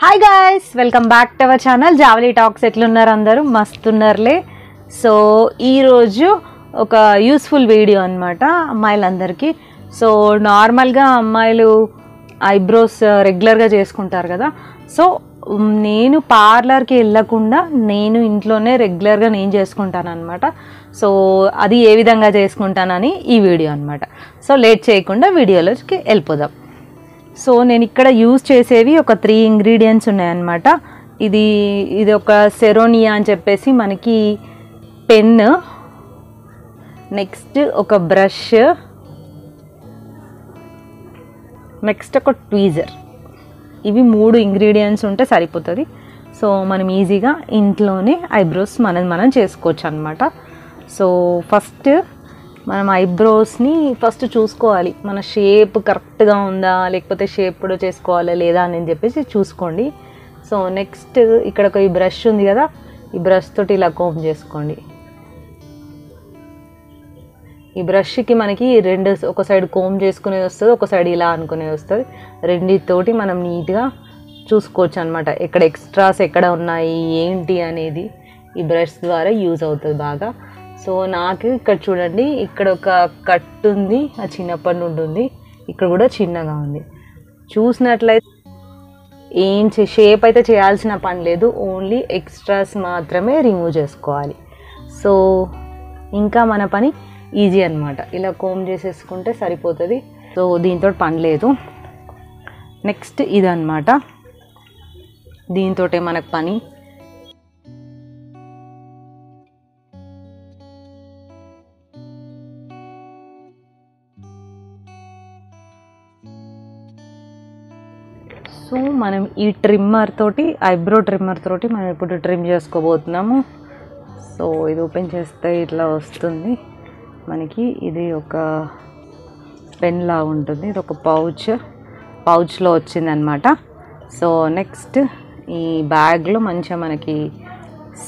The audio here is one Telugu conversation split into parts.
Hi guys, welcome back to our channel Javali talks. ఎట్లున్నారు అందరూ? మస్తున్నారులే. సో ఈరోజు ఒక యూస్ఫుల్ వీడియో అనమాట అమ్మాయిలందరికీ. సో నార్మల్గా అమ్మాయిలు ఐబ్రోస్ రెగ్యులర్గా చేసుకుంటారు కదా. సో నేను పార్లర్కి వెళ్ళకుండా నేను ఇంట్లోనే రెగ్యులర్గా నేను చేసుకుంటాను అనమాట. సో అది ఏ విధంగా చేసుకుంటానని ఈ వీడియో అనమాట. సో లేట్ చేయకుండా వీడియోలోకి వెళ్ళిపోదాం. సో నేను ఇక్కడ యూజ్ చేసేవి ఒక 3 ఇంగ్రీడియంట్స్ ఉన్నాయన్నమాట. ఇది ఒక సెరోనియా అని చెప్పేసి మనకి పెన్, నెక్స్ట్ ఒక బ్రష్, నెక్స్ట్ ఒక ట్వీజర్. ఇవి 3 ఇంగ్రీడియంట్స్ ఉంటే సరిపోతుంది. సో మనం ఈజీగా ఇంట్లోనే ఐబ్రోస్ మనం చేసుకోవచ్చు అనమాట. సో ఫస్ట్ మనం ఐబ్రోస్ని ఫస్ట్ చూసుకోవాలి, మన షేప్ కరెక్ట్గా ఉందా లేకపోతే షేప్ కూడా చేసుకోవాలా లేదా అని చెప్పేసి చూసుకోండి. సో నెక్స్ట్ ఇక్కడ ఒక ఈ బ్రష్ ఉంది కదా, ఈ బ్రష్ తోటి ఇలా కోమ్ చేసుకోండి. ఈ బ్రష్కి మనకి ఒక సైడ్ కోమ్ చేసుకునేది వస్తుంది, ఒక సైడ్ ఇలా అనుకునేది వస్తుంది. రెండితోటి మనం నీట్గా చూసుకోవచ్చు అనమాట, ఎక్కడ ఎక్స్ట్రాస్ ఎక్కడ ఉన్నాయి ఏంటి అనేది ఈ బ్రష్ ద్వారా యూజ్ అవుతుంది బాగా. సో నాకు ఇక్కడ చూడండి, ఇక్కడ ఒక కట్ ఉంది, ఆ చిన్నప్పటి నుండి ఉంది, ఇక్కడ కూడా చిన్నగా ఉంది. చూసినట్లయితే ఏం షేప్ అయితే చేయాల్సిన పని లేదు, ఓన్లీ ఎక్స్ట్రాస్ మాత్రమే రిమూవ్ చేసుకోవాలి. సో ఇంకా మన పని ఈజీ అనమాట, ఇలా కోమ్ చేసేసుకుంటే సరిపోతుంది. సో దీంతో పని లేదు. నెక్స్ట్ ఇదన్నమాట, దీంతో మనకు పని. సో మనం ఈ ట్రిమ్మర్ తోటి, ఐబ్రో ట్రిమ్మర్ తోటి మనం ఇప్పుడు ట్రిమ్ చేసుకోబోతున్నాము. సో ఇది ఓపెన్ చేస్తే ఇట్లా వస్తుంది మనకి. ఇది ఒక పెన్ లా ఉంటుంది, ఇది ఒక పౌచ్లో వచ్చిందనమాట. సో నెక్స్ట్ ఈ బ్యాగ్లో మంచిగా మనకి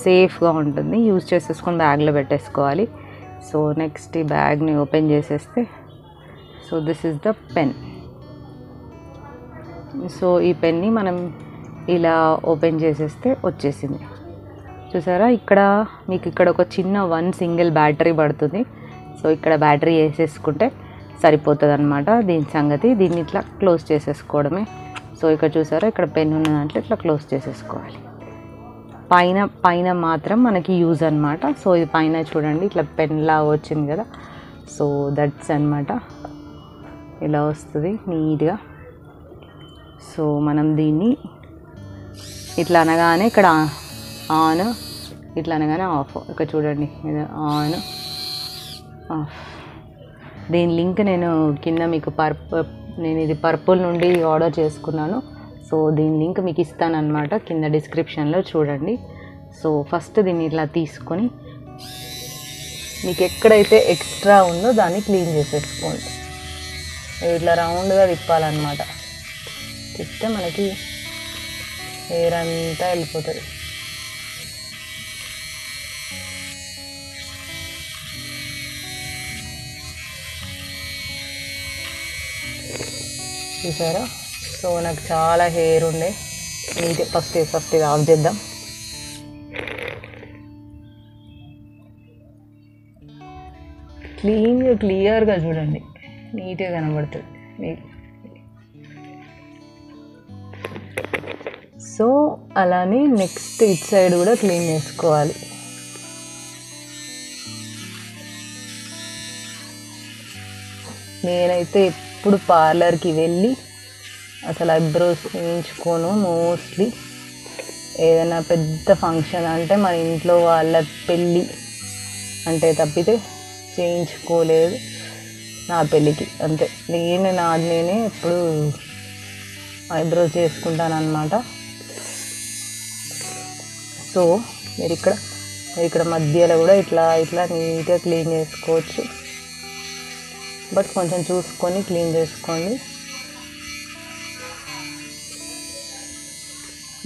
సేఫ్గా ఉంటుంది, యూజ్ చేసేసుకొని బ్యాగ్లో పెట్టేసుకోవాలి. సో నెక్స్ట్ ఈ బ్యాగ్ని ఓపెన్ చేసేస్తే, so this is the pen. So ఈ పెన్ని మనం ఇలా ఓపెన్ చేసేస్తే వచ్చేసింది. చూసారా, మీకు ఇక్కడ ఒక చిన్న 1 సింగిల్ బ్యాటరీ పడుతుంది. సో ఇక్కడ బ్యాటరీ వేసేసుకుంటే సరిపోతుంది అనమాట దీని సంగతి. దీన్ని ఇట్లా క్లోజ్ చేసేసుకోవడమే. సో ఇక్కడ చూసారా, ఇక్కడ పెన్ ఉన్న దాంట్లో ఇట్లా క్లోజ్ చేసేసుకోవాలి. పైన మాత్రం మనకి యూజ్ అనమాట. సో ఇది పైన చూడండి ఇట్లా పెన్లా వచ్చింది కదా. సో దట్స్ అనమాట, ఇలా వస్తుంది నీట్గా. సో మనం దీన్ని ఇట్లా అనగానే ఇక్కడ ఆన్, ఇట్లా అనగానే ఆఫ్. ఇక్కడ చూడండి ఇది ఆన్ ఆఫ్. దీని లింక్ నేను కింద మీకు నేను ఇది పర్పుల్ నుండి ఆర్డర్ చేసుకున్నాను. సో దీని లింక్ మీకు ఇస్తానన్నమాట కింద డిస్క్రిప్షన్లో చూడండి. సో ఫస్ట్ దీన్ని ఇట్లా తీసుకొని మీకు ఎక్కడైతే ఎక్స్ట్రా ఉందో దాన్ని క్లీన్ చేసేసుకోండి. ఇట్లా రౌండ్గా తిప్పాలన్నమాట, తిప్పితే మనకి హెయిర్ అంతా వెళ్ళిపోతుంది. చూసారా, సో నాకు చాలా హెయిర్ ఉండే. నీట్ ఫస్ట్ ఇది ఆఫ్ చేద్దాం. క్లియర్గా చూడండి, నీట్గా కనబడుతుంది మీకు. సో అలానే నెక్స్ట్ ఇట్ సైడ్ కూడా క్లీన్ చేసుకోవాలి. నేనైతే ఎప్పుడు పార్లర్కి వెళ్ళి అసలు ఐబ్రోస్ చేయించుకోను. మోస్ట్లీ ఏదైనా పెద్ద ఫంక్షన్ అంటే మన ఇంట్లో వాళ్ళ పెళ్ళి అంటే తప్పితే చేయించుకోలేదు. నా పెళ్ళికి అంతే, నేనే ఎప్పుడు ఐబ్రోస్ చేసుకుంటాను అన్నమాట. సో మీరు ఇక్కడ మధ్యలో కూడా ఇట్లా నీట్గా క్లీన్ చేసుకోవచ్చు, బట్ కొంచెం చూసుకొని క్లీన్ చేసుకోండి.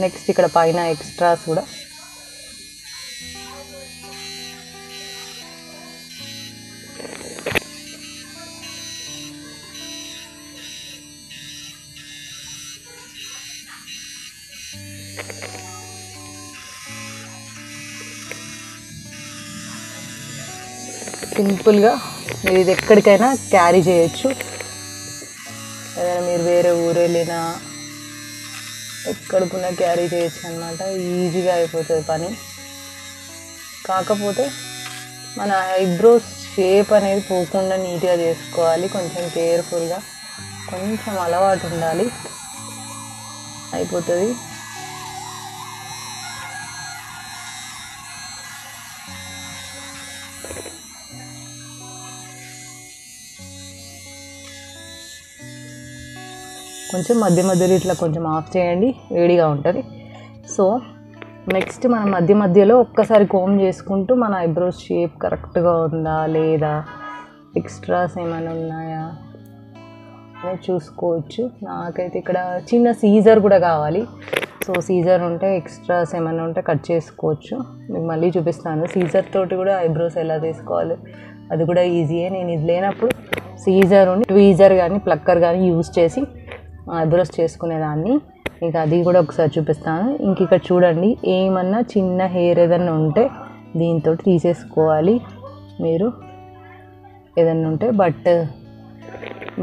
నెక్స్ట్ ఇక్కడ పైన ఎక్స్ట్రాస్ కూడా సింపుల్గా మీరు ఇది ఎక్కడికైనా క్యారీ చేయొచ్చు. ఏదైనా మీరు వేరే ఊరు వెళ్ళినా ఎక్కడికైనా క్యారీ చేయొచ్చు అన్నమాట. ఈజీగా అయిపోతుంది పని. కాకపోతే మన ఐబ్రోస్ షేప్ అనేది పోకుండా నీట్గా చేసుకోవాలి. కొంచెం కేర్ఫుల్గా, కొంచెం అలవాటు ఉండాలి, అయిపోతుంది. కొంచెం మధ్య మధ్యలో ఇట్లా కొంచెం ఆఫ్ చేయండి, వేడిగా ఉంటుంది. సో నెక్స్ట్ మనం మధ్య మధ్యలో ఒక్కసారి కోమ్ చేసుకుంటూ మన ఐబ్రోస్ షేప్ కరెక్ట్గా ఉందా లేదా, ఎక్స్ట్రాస్ ఏమైనా ఉన్నాయా అనేది చూసుకోవచ్చు. నాకైతే ఇక్కడ చిన్న సీజర్ కూడా కావాలి. సో సీజర్ ఉంటే ఎక్స్ట్రాస్ ఏమైనా ఉంటే కట్ చేసుకోవచ్చు. మీకు మళ్ళీ చూపిస్తాను సీజర్ తోటి కూడా ఐబ్రోస్ ఎలా తీసుకోవాలి, అది కూడా ఈజీయే. నేను ఇది లేనప్పుడు సీజర్ ట్వీజర్ కానీ ప్లక్కర్ కానీ యూజ్ చేసి ఐబ్రోస్ చేసుకునేదాన్ని. ఇంకా అది కూడా ఒకసారి చూపిస్తాను. ఇంక ఇక్కడ చూడండి, ఏమన్నా చిన్న హెయిర్ ఏదన్నా ఉంటే దీంతో తీసేసుకోవాలి మీరు, ఏదన్నా ఉంటే. బట్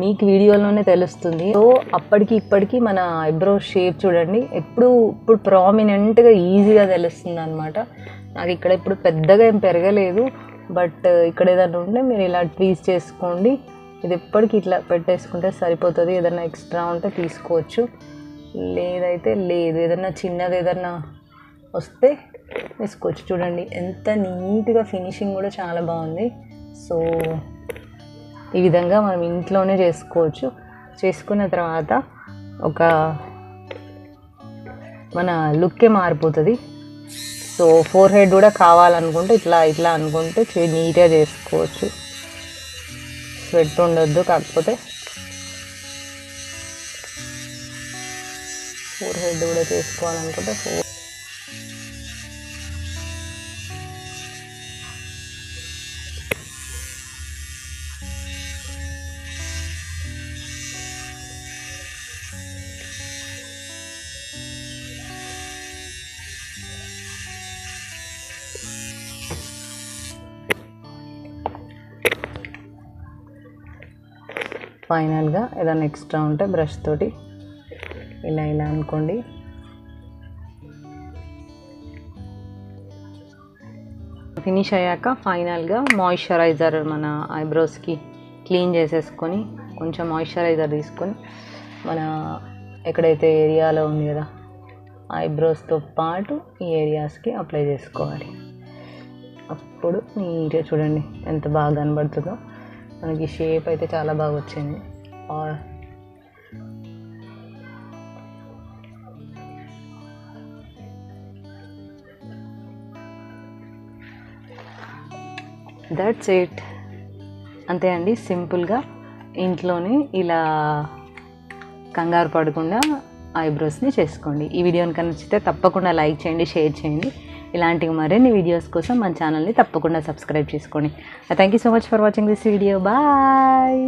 మీకు వీడియోలోనే తెలుస్తుంది. సో అప్పటికి ఇప్పటికీ మన ఐబ్రో షేప్ చూడండి ఇప్పుడు ప్రామినెంట్గా ఈజీగా తెలుస్తుంది అనమాట. నాకు ఇక్కడ ఇప్పుడు పెద్దగా ఏం పెరగలేదు. బట్ ఇక్కడ ఏదైనా ఉంటే మీరు ఇలా ట్వీజ్ చేసుకోండి. ఇది ఎప్పటికీ ఇట్లా పెట్టేసుకుంటే సరిపోతుంది. ఏదైనా ఎక్స్ట్రా ఉంటే తీసుకోవచ్చు, లేదైతే లేదు. ఏదన్నా చిన్నది ఏదన్నా వస్తే తీసుకోవచ్చు. చూడండి ఎంత నీట్గా ఫినిషింగ్ కూడా చాలా బాగుంది. సో ఈ విధంగా మనం ఇంట్లోనే చేసుకోవచ్చు. చేసుకున్న తర్వాత ఒక మన లుక్కే మారిపోతుంది. సో ఫోర్ హెడ్ కూడా కావాలనుకుంటే ఇట్లా ఇట్లా అనుకుంటే నీట్గా చేసుకోవచ్చు. స్వెట్ ఉండొద్దు. కాకపోతే ఫోర్ హెడ్ కూడా చేసుకోవాలనుకుంటే ఫైనల్గా ఏదైనా ఎక్స్ట్రా ఉంటే బ్రష్ తోటి ఇలా ఇలా అనుకోండి. ఫినిష్ అయ్యాక ఫైనల్గా మాయిశ్చరైజర్ మన ఐబ్రోస్కి క్లీన్ చేసేసుకొని కొంచెం మాయిశ్చరైజర్ తీసుకొని మన ఎక్కడైతే ఏరియాలో ఉంది కదా ఐబ్రోస్తో పాటు ఈ ఏరియాస్కి అప్లై చేసుకోవాలి. అప్పుడు నీట్గా చూడండి ఎంత బాగా కనబడుతుందో. మనకి షేప్ అయితే చాలా బాగా వచ్చింది. That's it. అంతే అండి, సింపుల్గా ఇంట్లోనే ఇలా కంగారు పడకుండా ఐబ్రోస్ని చేసుకోండి. ఈ వీడియో కనుక నచ్చితే తప్పకుండా లైక్ చేయండి, షేర్ చేయండి. ఇలాంటి మరిన్ని వీడియోస్ కోసం మన ఛానల్ని తప్పకుండా సబ్స్క్రైబ్ చేసుకోండి. Thank you so much for watching this video. Bye.